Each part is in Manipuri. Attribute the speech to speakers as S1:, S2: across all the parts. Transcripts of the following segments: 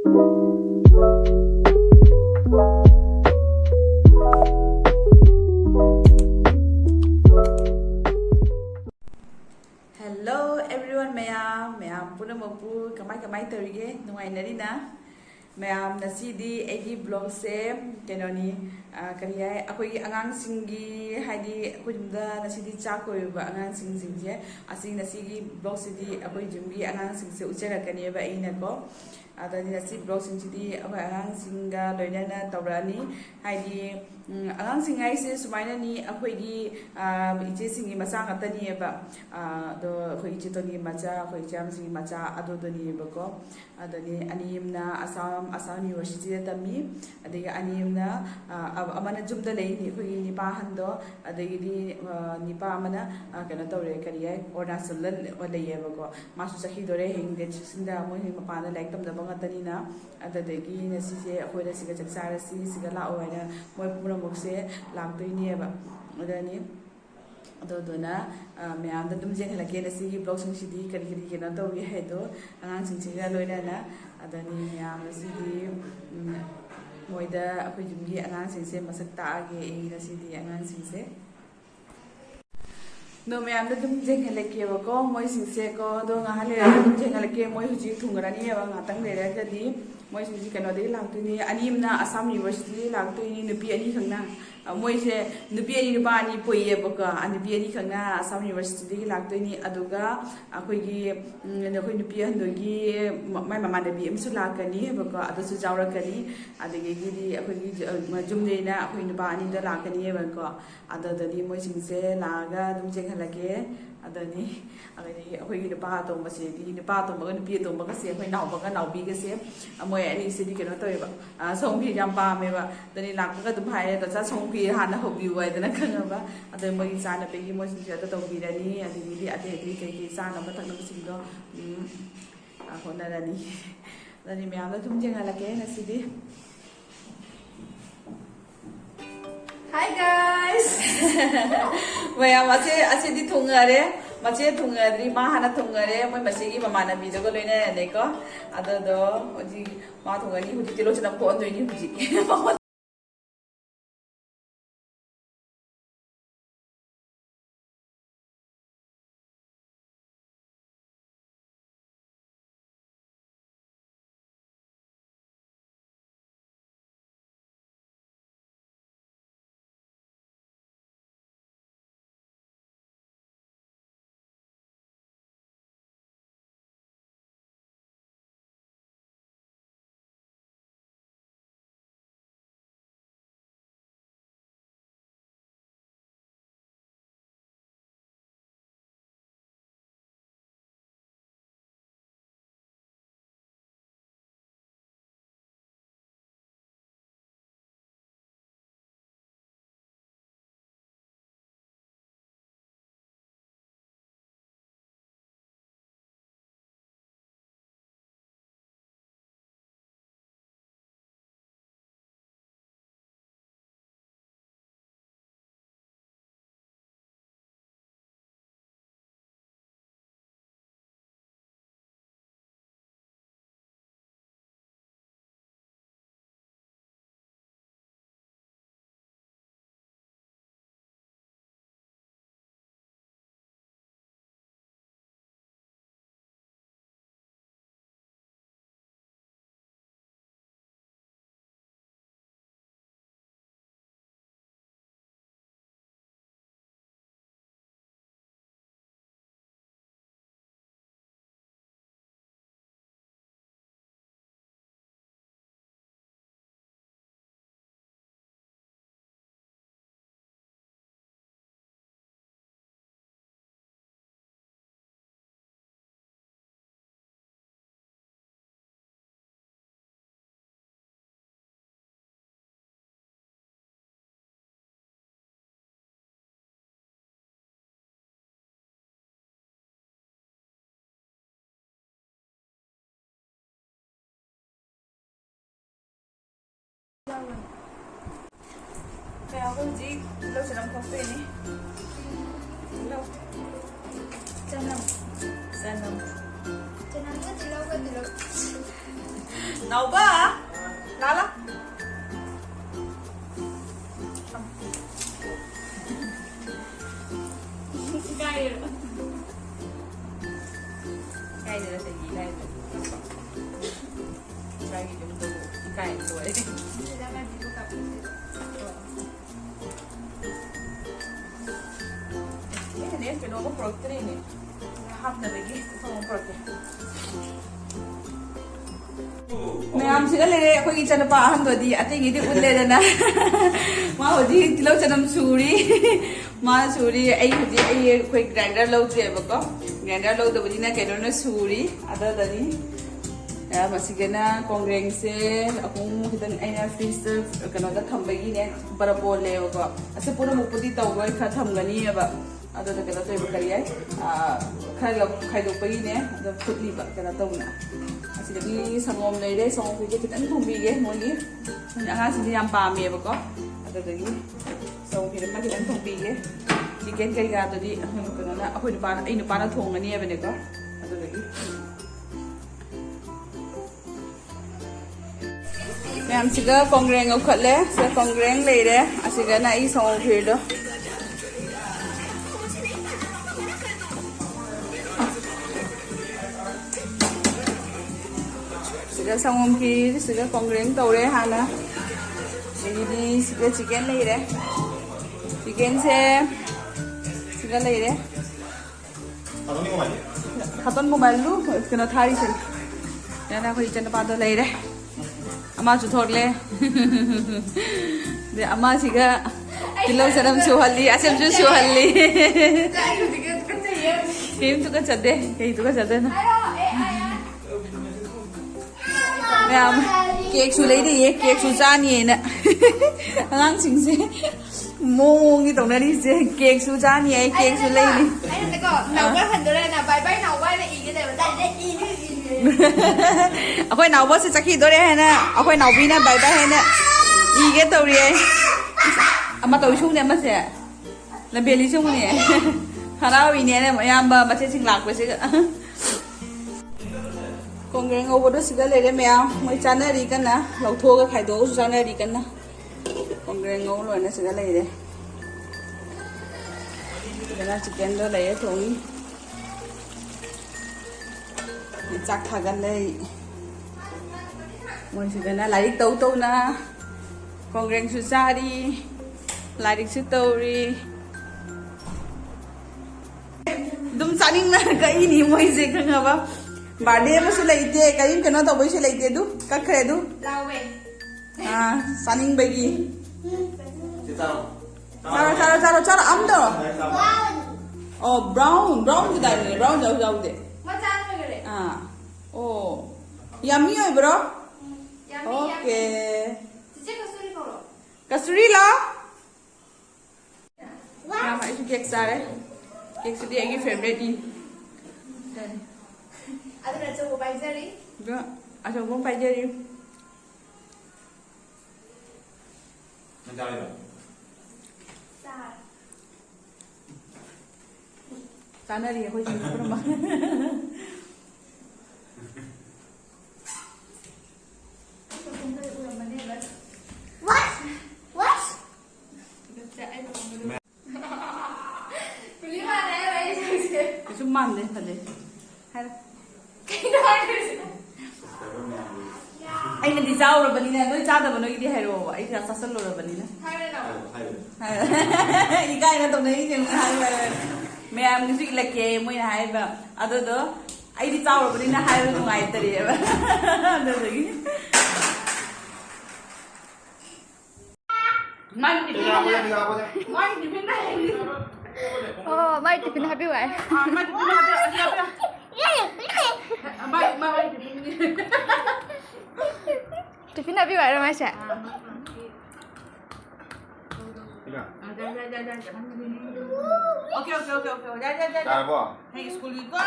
S1: Hello everyone mayam puna mapu kamai tarige nungainari na mayam nasidi egi blog se kenoni kari hai akoi angang singi haidi akoi jumda nasidi chakoi ba angang sing je asing nasigi blog sidi akoi jumbi angang sing se uchera kani ba ina ko adani nasi blog sing sidi akoi angang singa loinana tawrani haidi angang sing ai se sumaina ni akoi gi ije singi masa ngatani ba do akoi ije to ni macha akoi jam singi macha ado do ni ba ko adani animna Assam University da tami adagi animna amana jumda lei ni akoi nipa hando adagi di nipa amana kana tawre kari ai Arunachal lei ba ko masu sahi dore hingde sinda mo hi mapana like tam da bangatani na adagi na si se akoi da siga chaksara si siga la oina moi pura mokse lagdoi ni ba adani adodona mayam da dum jeng halake na si blog sing sidi kari kari kena tawi hai do angang sing sing ga loina na adani mayam sidi moida akoi jumgi angang sing se masak ta age e na sidi angang sing se no mayam da dum jeng halake ba ko moi sing se ko do nga hale dum jeng halake moi huji thungrani ba nga tang le ra ka di moi sing si kano de lagtuni animna Assam University lagtuni nupi ani khangna moi se nupi ani nupa ani poye baka nupi ani khangna Assam University gi lagtuni aduga akoi gi akoi nupi handogi mai mama da bi amsu lakani baka adu su jawrakani adagi gi di akoi gi jumne na akoi nupa ani da lakani baka adadani moi sing se laga dum jeng halake adani akoi gi nupa to ma se di nupa to ma nupi to ma ka se akoi nau ba ka nau bi ka se moi ani se di keno to ba songpi jam pa me ba dani lakpa ka dum hai ta cha songpi hana hobi wai dana khanga ba adai moi sa na pe gi moi se ta to bi rani adigi di ate di ke sa na ba thak na sing do hona rani dani me am da tum jeng ala ke na si di Hi guys mayam ase di thungare mache thungari ma hana thungare moi mase gi mama na bi jogo loina ne ko ado do oji ma thungani huji tilo chana ko andoi ni huji Kaya ako di ilaw silang kape ni ilaw sanam
S2: Jangan dilakukan dulu.
S1: 나오봐. 나라. Cái này là gì đây? Cái gì chúng tôi cái tuổi. Cái này cái nó có protein này. Hấp là cái không protein. Ma'am से ले अखोई चन पा हम तो दी अते गिदी उल्ले दना मा होजी तिलो चनम सूरी मा सूरी आई होजी आई अखोई ग्राइंडर लो जे बको ग्राइंडर लो दो बदिना केनो न सूरी अदा दनी या मसिगना कांग्रेंग से अकुम कितन आइना फ्रीज कनो दा थंबगी ने बरबो ले बको असे पूरा मुपुदी तौगोय खा थमगनी अब अदा दा केनो तोय बकरी आई खा खाइदोपगी ने अदा फुटली बा केनो तौना असिदगी संगोम लेरे संगोम के कितन थुंबीगे मोगी अगासिदि याम पामेबको अदगी संगोम के मा कितन थुंबीगे चिकन करिगा ददि कनोना अखोय नुपाना आई नुपाना थोंगनी एबनेको अदगी मैम सिगा कांग्रेंग औखले से कांग्रेंग लेरे असिगा ना ई संगोम फिरदो संगम की सिगा कांग्रेंग तौरे हाना यदि सिगा चिकन लेरे चिकन से सिगा लेरे खातन मोबाइल लू कनो थारी से याना खोई चन पादो लेरे अमा जुथोरले दे अमा सिगा किलो सरम सुहल्ली असम जु सुहल्ली केम तुका चदे कई तुका चदे ना मैम केक सु लेदे ये केक सु जानी है ना अगांग सिंग से मोंग की तौनरी से केक सु जानी है केक सु लेदे
S2: ai nó có nấu cái hình đó là bài bài nấu bài là ý cái này mà đây đây ý cái gì
S1: अखोई नाव बस चखी दोरे है ना अखोई नाव भी ना बाय बाय है ना इगे तौरी है अमा तौरी छुंग ने मसे लबेली छुंग ने हरावी ने मयाम मचे सिंग लाक पे से कांग्रेंग ओबदो सिगा लेरे मयाम मोय चानरी कना लौथोगा खाइदो सु चानरी कना कांग्रेंग ओ लोना सिगा लेरे जना चिकन दो ले थोंगी चाक थागन ले मोय सिगना लाइक तौ तौ ना कांग्रेंग सु चारी लाइक सु तौरी दुम चानिंग ना कई नि मोय से खंगाबा बर्थडे मसु लेते करीम कनो तो बैसे लेते दु कखरे दु
S2: lau về
S1: हां चानिंग बेगी चारो चारो चारो चारो आम दो ओ ब्राउन ब्राउन की दाने ब्राउन जाऊ जाऊ दे
S2: mà chan về cái đấy
S1: हां ओ यम्मी होय bro
S2: yummy
S1: okay
S2: chị có suy không rồi
S1: कसुरी ला हां मैं इस केक सारे केक से दी एगी फेवरेट इन
S2: ada là cho bài ra đi
S1: Đó, à chồng cũng phải chơi đi.
S3: Anh chơi rồi.
S2: sao
S1: Sana đi, aku jadi apa?
S2: what what Beli mana ya vậy
S1: Itu man deh tadi. Hai.
S2: cái đó
S1: Ai nanti jauh lah bani na, noi jada bani ini hero, ai rasa selalu lah bani na.
S2: hai đây nào
S3: Hay rồi.
S1: Ikai na tu nahi ni hai ba. मैं am किसी लगे मुझे हाय बा अदो दो आई दी चावल बनी ना हाय तो आई तरी है बा अदो लगी मार दी
S3: Đi ra, đi ra, đi ra.
S1: मार दी फिर ना
S2: oh mai thì pin happy vậy
S1: मार दी फिर ना मार मार दी फिर
S2: thì pin happy vậy rồi mai sẽ
S3: Đi ra.
S1: जा जा जा ओके ओके ओके ओके जा जा जा
S3: Raบ่.
S1: ให้स्कूल कीก็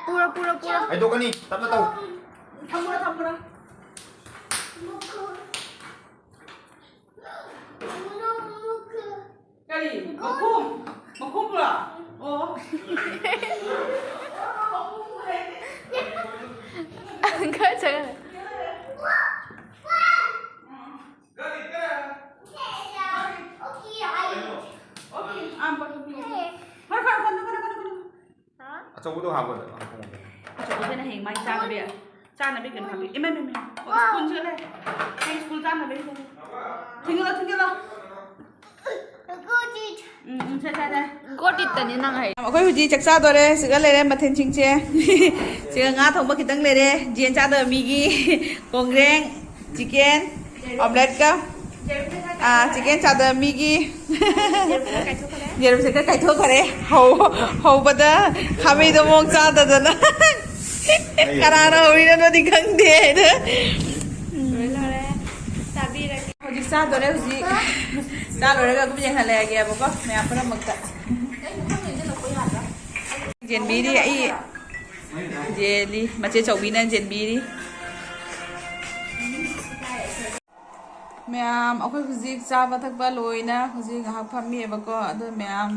S2: pura pura pura
S3: Ay, do ka ni. Tap na tao.
S1: थम्बरा cái gì mà khum à ô
S2: cái chơi này
S3: ꯑꯆꯧꯕꯗꯣ ꯍꯥꯞꯄꯗ
S1: ꯑꯆꯧꯕꯗꯅ ꯍꯌꯦꯡ ꯃꯥꯏ ꯆꯥꯅꯕꯤ ꯀꯩꯅꯣ ꯍꯥꯞꯄꯤ ꯏꯃꯥꯏ ꯁ꯭ꯀꯨꯜ ꯆꯠꯂꯦ ꯍꯌꯦꯡ ꯁ꯭ꯀꯨꯜ ꯆꯥꯅꯕꯤ ꯊꯤꯡꯒꯠꯂꯣ
S2: ꯒꯣꯇꯤꯠꯇꯅꯤ ꯅꯪ ꯍꯩ
S1: ꯑꯩꯈꯣꯏ ꯍꯧꯖꯤꯛ ꯆꯥꯛ ꯆꯥꯗꯣꯔꯦ ꯁꯤꯒ ꯂꯩꯔꯦ ꯃꯊꯦꯜꯁꯤꯡꯁꯦ ꯁꯤꯒ ꯉꯥ ꯊꯣꯡꯕ ꯈꯤꯇꯪ ꯂꯩꯔꯦ ꯖꯦꯟ ꯆꯥꯗꯕ ꯃꯤꯒꯤ ꯀꯣꯡꯒ꯭ꯔꯦꯡ ꯆꯤꯀꯦꯟ ꯑꯣꯝꯂꯦꯠꯀ ꯆꯤꯀꯦꯟ ꯆꯥꯗꯕ ꯃꯤꯒꯤ ꯌꯦꯔꯨꯝꯁꯦ ꯈꯔ ꯀꯥꯏꯊꯣꯛꯈ꯭ꯔꯦ ꯍꯧꯕꯗ ꯈꯥꯃꯩꯗꯣ ꯃꯑꯣꯡ ꯆꯥꯗꯗꯅ ꯀꯅꯥꯅ ꯍꯧꯔꯤꯅꯣꯗꯤ ꯈꯪꯗꯦ ꯍꯧꯖꯤꯛ ꯆꯥꯗꯣꯔꯦ ꯍꯧꯖꯤꯛ ꯆꯥ ꯂꯣꯏꯔꯒ ꯑꯗꯨꯝ ꯌꯦꯡꯍꯜꯂꯛꯑꯒꯦꯕꯀꯣ ꯃꯌꯥꯝ ꯄꯨꯝꯅꯃꯛꯇ ꯖꯦꯟꯕꯤꯔꯤ ꯑꯩ ꯖꯦꯜꯂꯤ ꯃꯆꯦ ꯆꯧꯕꯤꯅ ꯖꯦꯟꯕꯤꯔꯤ ꯃꯌꯥꯝ ꯑꯩꯈꯣꯏ ꯍꯧꯖꯤꯛ ꯆꯥꯕ ꯊꯛꯄ ꯂꯣꯏꯅ ꯍꯧꯖꯤꯛ ꯉꯥꯏꯍꯥꯛ ꯐꯝꯃꯤꯑꯕꯀꯣ ꯑꯗꯣ ꯃꯌꯥꯝ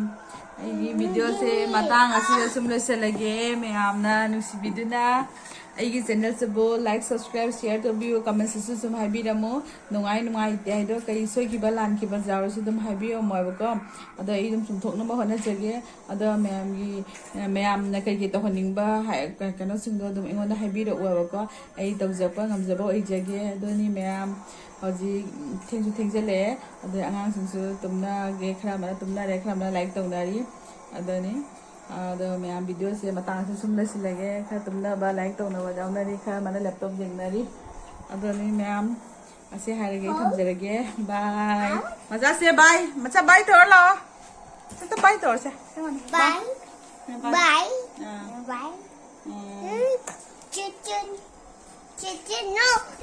S1: ꯑꯩꯒꯤ ꯚꯤꯗꯤꯑꯣꯁꯦ ꯃꯇꯥꯡ ꯑꯁꯤꯗ ꯁꯨꯝ ꯂꯣꯏꯁꯤꯜꯂꯒꯦ ꯃꯌꯥꯝꯅ ꯅꯨꯡꯁꯤꯕꯤꯗꯨꯅ ꯑꯩꯒꯤ ꯆꯦꯅꯦꯜꯁꯤꯕꯨ ꯂꯥꯏꯛ ꯁꯕꯁꯀ꯭ꯔꯥꯏꯕ ꯁꯤꯌꯔ ꯇꯧꯕꯤꯌꯨ ꯀꯃꯦꯟꯁꯤꯁꯨ ꯁꯨꯝ ꯍꯥꯏꯕꯤꯔꯝꯃꯨ ꯅꯨꯡꯉꯥꯏꯇꯦ ꯍꯥꯏꯗꯣ ꯀꯔꯤ ꯁꯣꯏꯈꯤꯕ ꯂꯥꯟꯈꯤꯕ ꯌꯥꯎꯔꯁꯨ ꯑꯗꯨꯝ ꯍꯥꯏꯕꯤꯔꯝꯃꯣꯏꯕꯀꯣ ꯑꯗꯣ ꯑꯩ ꯑꯗꯨꯝ ꯆꯨꯝꯊꯣꯛꯅꯕ ꯍꯣꯠꯅꯖꯒꯦ ꯑꯗꯣ ꯃꯌꯥꯝꯅ ꯀꯩ ꯇꯧꯍꯟꯅꯤꯡꯕ ꯀꯩꯅꯣꯁꯤꯡꯗꯣ ꯑꯗꯨꯝ ꯑꯩꯉꯣꯟꯗ ꯍꯥꯏꯕꯤꯔꯛꯑꯣꯕꯀꯣ ꯑꯩ ꯇꯧꯖꯕ ꯉꯝꯖꯕ ꯑꯣꯏꯖꯒꯦ ꯑꯗꯨꯅꯤ ꯃꯌꯥꯝ ꯍꯧꯖꯤꯛ ꯊꯦꯡꯁꯨ ꯊꯦꯡꯖꯤꯜꯂꯛꯑꯦ ꯑꯗꯩ ꯑꯉꯥꯡꯁꯤꯡꯁꯨ ꯇꯨꯝꯅꯒꯦ ꯈꯔ ꯑꯃꯅ ꯇꯨꯝꯅꯔꯦ ꯈꯔ ꯑꯃꯅ ꯂꯥꯏꯔꯤꯛ ꯇꯧꯅꯔꯤ ꯑꯗꯨꯅꯤ ꯑꯗꯣ ꯃꯌꯥꯝ ꯚꯤꯗꯤꯑꯣꯁꯦ ꯃꯇꯥꯡꯁꯨ ꯁꯨꯝ ꯂꯣꯏꯁꯤꯜꯂꯒꯦ ꯈꯔ ꯇꯨꯝꯅꯕ ꯂꯥꯏꯔꯤꯛ ꯇꯧꯅꯕ ꯌꯥꯎꯅꯔꯤ ꯈꯔ ꯑꯃꯅ ꯂꯦꯞꯇꯣꯞ ꯌꯦꯡꯅꯔꯤ ꯑꯗꯨꯅꯤ ꯃꯌꯥꯝ ꯑꯁꯤ ꯍꯥꯏꯔꯒꯦ ꯑꯩ ꯊꯝꯖꯔꯒꯦ ꯕꯥꯏ ꯃꯆꯥꯁꯦ ꯕꯥꯏ ꯃꯆꯥ ꯕꯥꯏ ꯇꯧꯔ ꯂꯥꯛꯑꯣ ꯑꯝꯇ ꯕꯥꯏ ꯇꯧꯔꯁꯦ
S2: Bye. Bye.
S1: ꯑꯥ
S2: Bye. Chicken. Chicken. No.